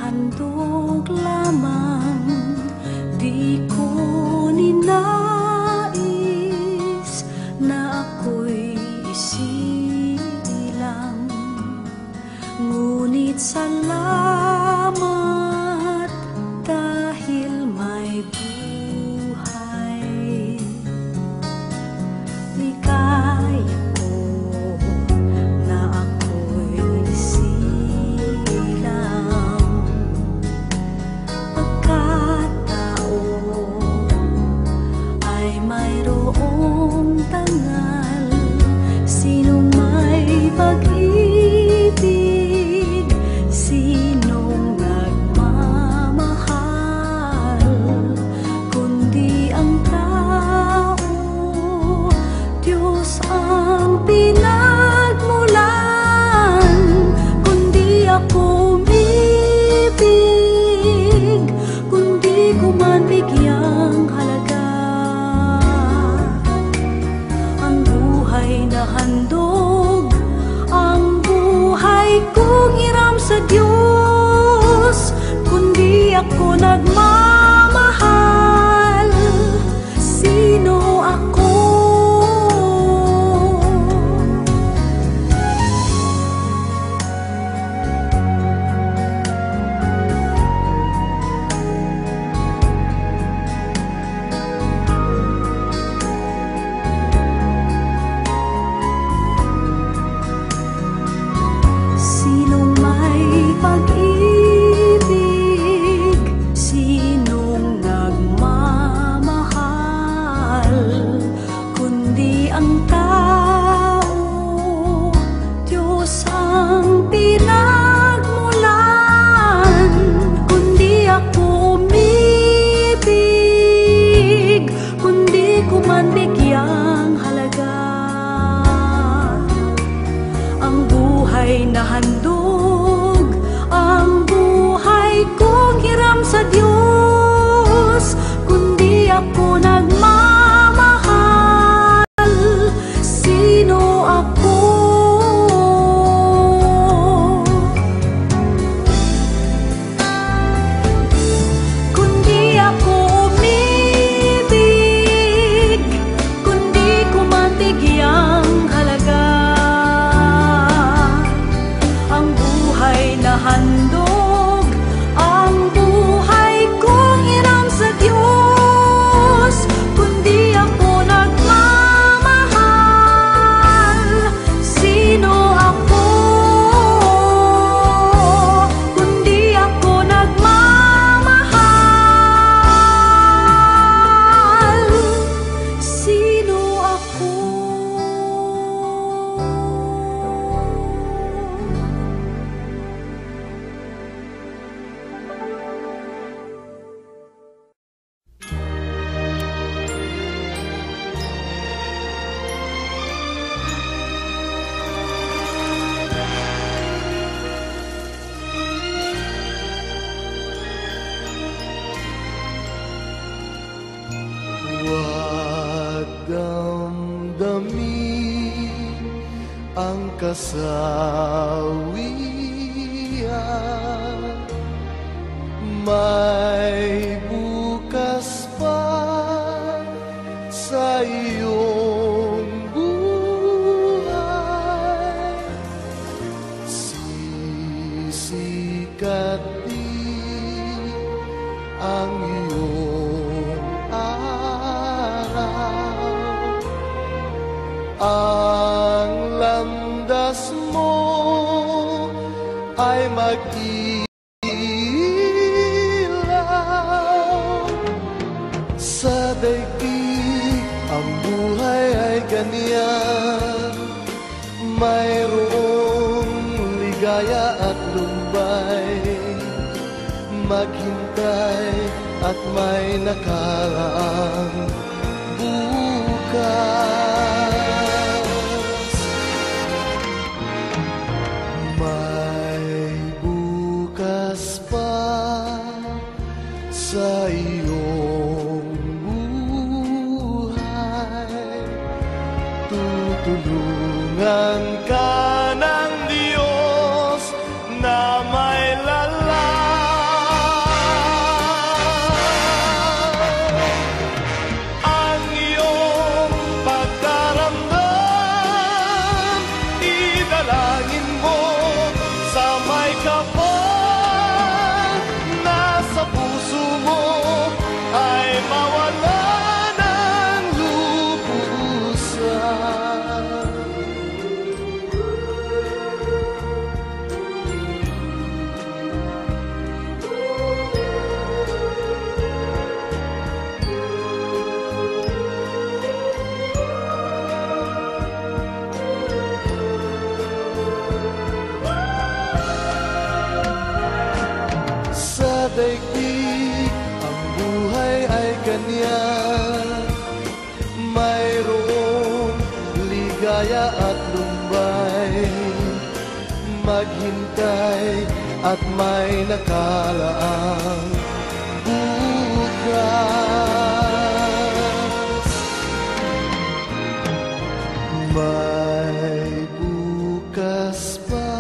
handog lamang, di ko ninais na ako'y isilang. Ngunit salamat dahil may buhay. Ligaya ko na ako'y silang. Pagkataon ay mayroong tangal, sinong may pag-ibig, sinong nagmamahal, kundi ang tao, Diyos ang pinagmulan. Kundi ako umibig, kundi ko man bigyang halaga ang buhay na handog, ang buhay kong hiram sa Diyos. Kundi ako nagmamahal, sino ako? Sinong may pag-ibig, sinong nagmamahal, kundi ang tao, Diyos ang pinagmulan. Kundi ako umibig, kundi ko man bigyang halaga ang buhay na handog, ang buhay kong hiram sa Diyos. Kundi ako nagmamahal, sino ako? Kundi ako umibig, kundi ko man bigyang halaga ang buhay na handog, ang buhay kong hiram sa Diyos. Kundi ako nagmamahal, sino ako? Kundi ako nagmamahal, sino ako? Huwag damdamin ang kasawian, may bukas pa sa iyong buhay. Sisikat din ang iyong araw, ang landas mo ay mag-ilaw. Sa daigdig ang buhay ay ganyan, mayroong ligaya at lumbay. Maghintay at may nakaraang bukas. May bukas pa sa iyong buhay. Tutulungan ka ng Diyos na may lalang kapal na sa puso mo ay mawala ng lubusan. Sa daigdig ang buhay ay ganyan, mayroong ligaya at lumbay, maghintay at may nakalaang bukas. May bukas pa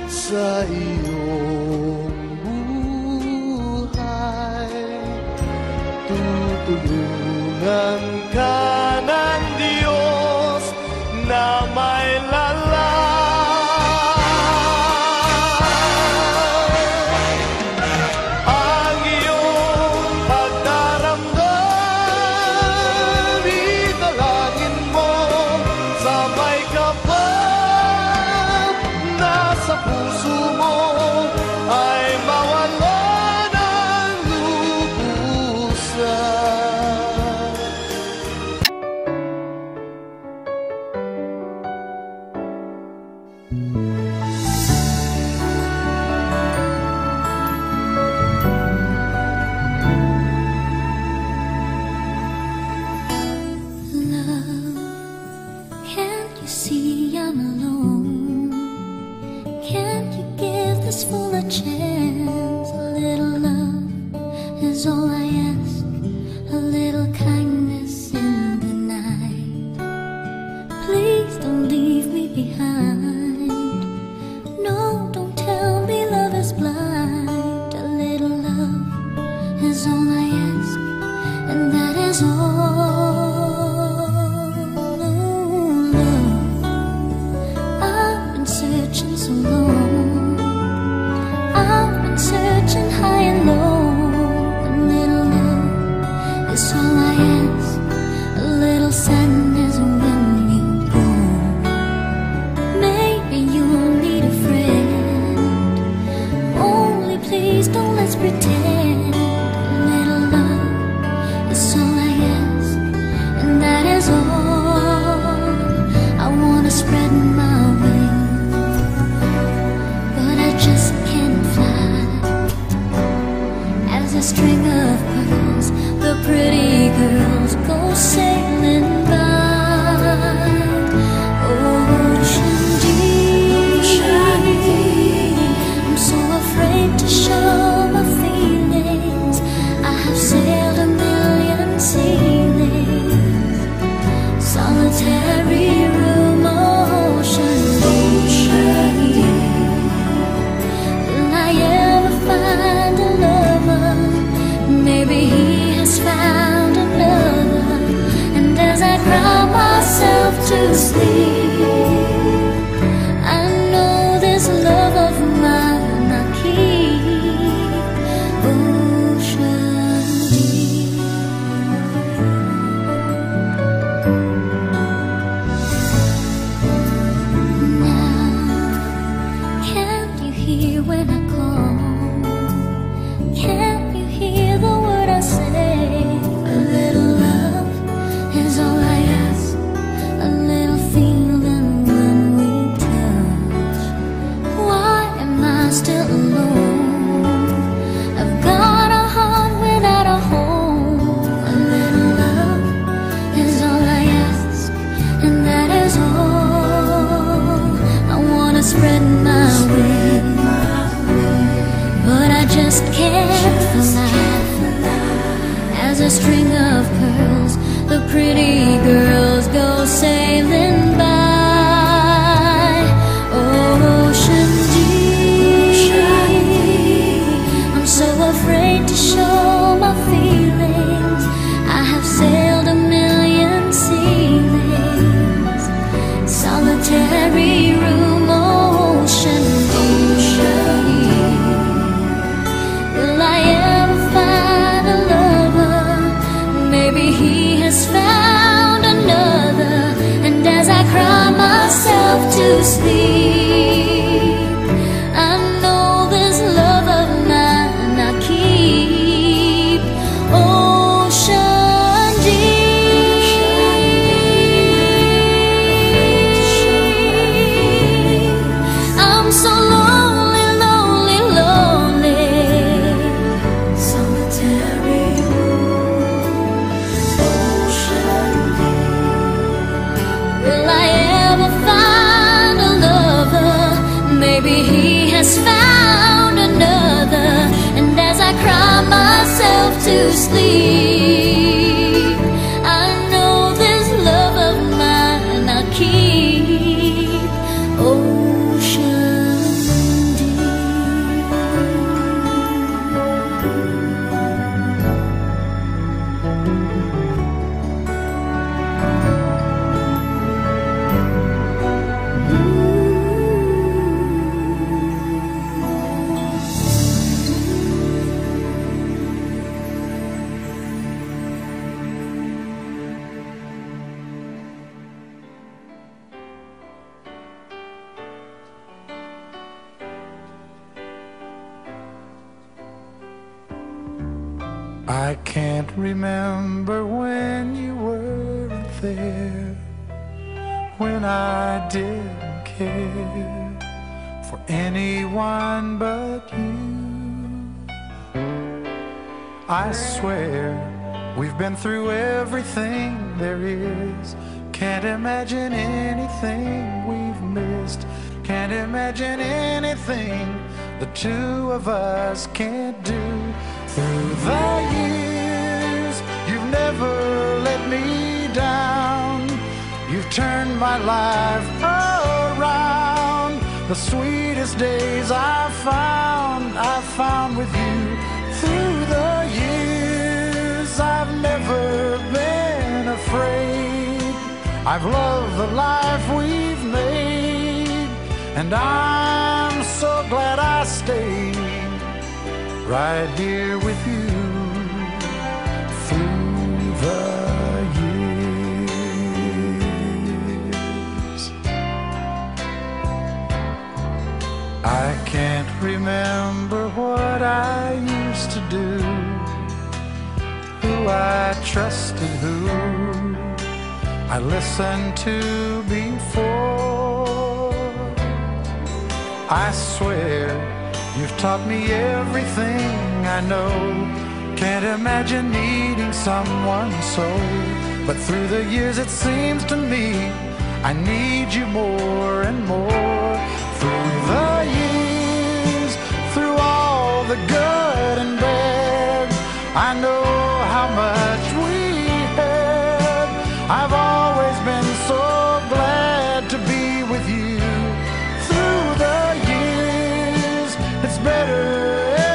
sa iyong buhay, tutulungan ka ng Diyos na may lalay. Ang iyong pagdaramdam, italangin mo sa may kapal na sa puso mo ay mawala ng lubusan. Love, can't you see I'm alone? Can't you give this fool a chance? A little love is all I ask, a little kindness in the night. Please don't leave me behind. No, don't tell me love is blind. A little love is all I ask, and that is all. I've been searching so long, I've been searching high and low. A little love is all I ask, a little sadness when you go. Maybe you'll need a friend, only please don't let's pretend. A little love is all I ask, and that is all. I wanna spread my wings, but I just can't fly. As a string of pearls, the pretty girls go sailing by. Ocean deep, I'm so afraid to show my feelings. I have sailed a million ceilings, solitary room, ocean deep. Will I ever find a lover? Maybe he has found another. And as I cry myself to sleep, I know this love of mine I keep. Ocean deep. Now, can't you hear when I call? Can't you hear the word I say? A little love is all I ask, a little feeling when we touch. Why am I still alone? I've got a heart without a home. A little love is all I ask, and that is all. I wanna spread my wings, but I just can't fly. As a string of pearls, the pretty girls go sailing by. Ocean deep, I'm so afraid to show my feelings. I have sailed a million ceilings, solitary room, ocean deep. sleep. I know this love of mine I keep ocean deep. I'm so lonely, lonely, lonely, solitary. Ocean deep. Will I ever find a lover? Maybe he has found another. And as I cry myself to sleep, I know this love of mine I keep ocean deep. I can't remember when you weren't there, when I didn't care for anyone but you. I swear we've been through everything there is. Can't imagine anything we've missed. Can't imagine anything the two of us can't do. Through the years, you've never let me down. You've turned my life around. The sweetest days I've found with you. Through the years, I've never been afraid. I've loved the life we've made, and I'm so glad I stayed right here with you through the years. I can't remember what I used to do, who I trusted, who I listened to before. I swear you've taught me everything I know. Can't imagine needing someone so. But through the years it seems to me I need you more and more. Through the years, through all the good and bad, I know how much we had. I've always been so glad to be with you. Through the years, it's better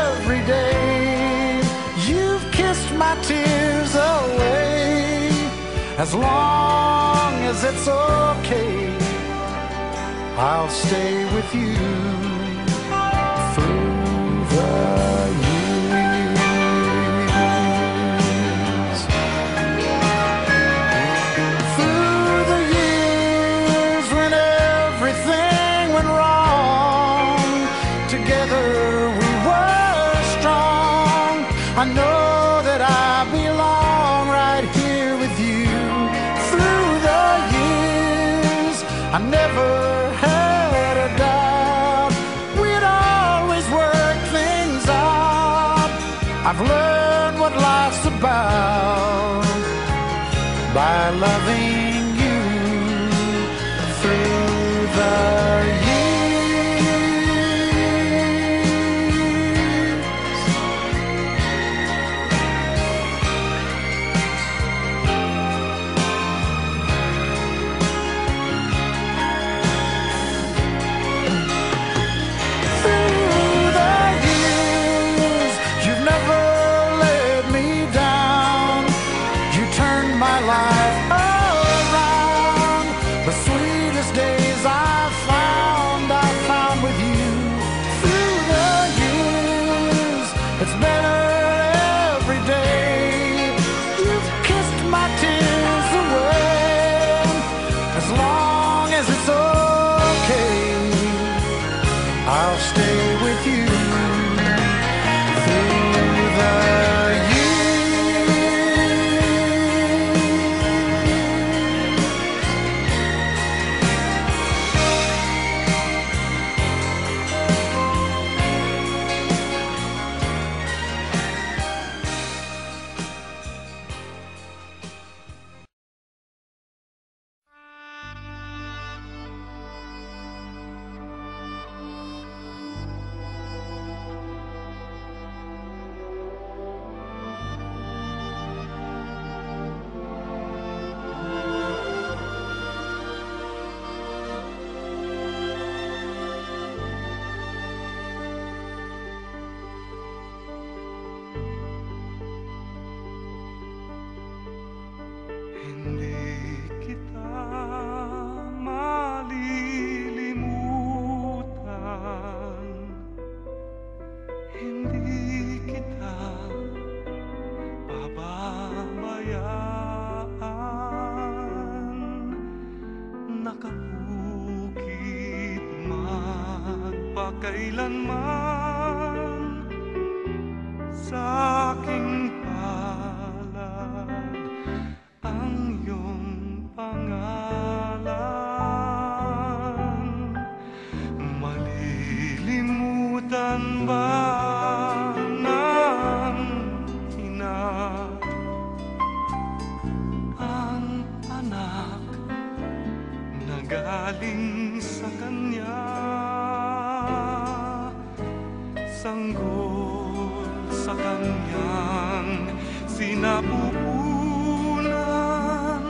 every day. You've kissed my tears away. As long as it's okay, I'll stay with you through the years. Through the years when everything went wrong, together we were strong. I know that I belong right here with you. Through the years, I never had a doubt we'd always work things out. I've learned what life's about by loving you through the years. Through the years, you've never let me down. You turned my life around. I'll stay with you through the kailanman sa aking palad ang iyong pangalan. Malilimutan ba ng ina ang anak na galing sa kanya? Sanggol sa kanyang sinapupunan,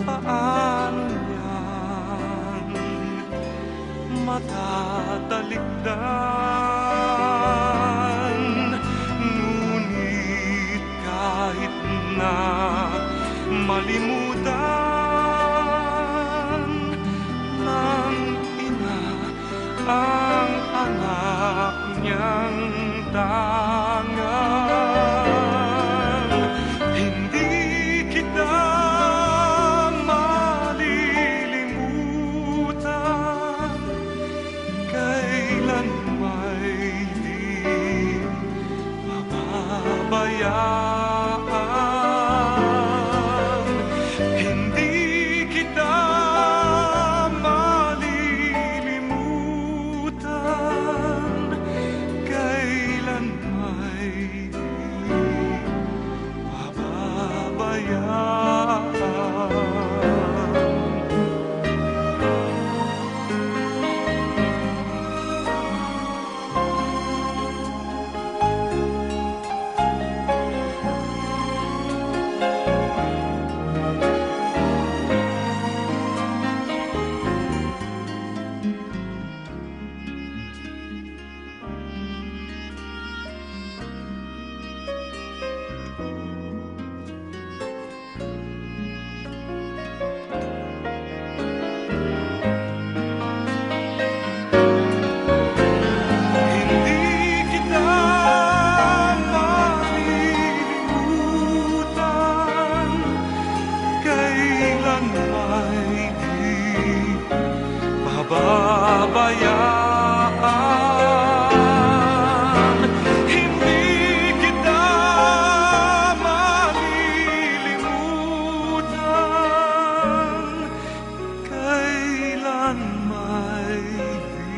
paano niyan matatalikdan? Ngunit kahit na malimutan ng ina ang anak niyang tangan, hindi kita malilimutan, kailan may di mababayaan. Hindi kita malilimutan, kailan may di mababayaan. Babayaan, hindi kita malilimutan, kailan may di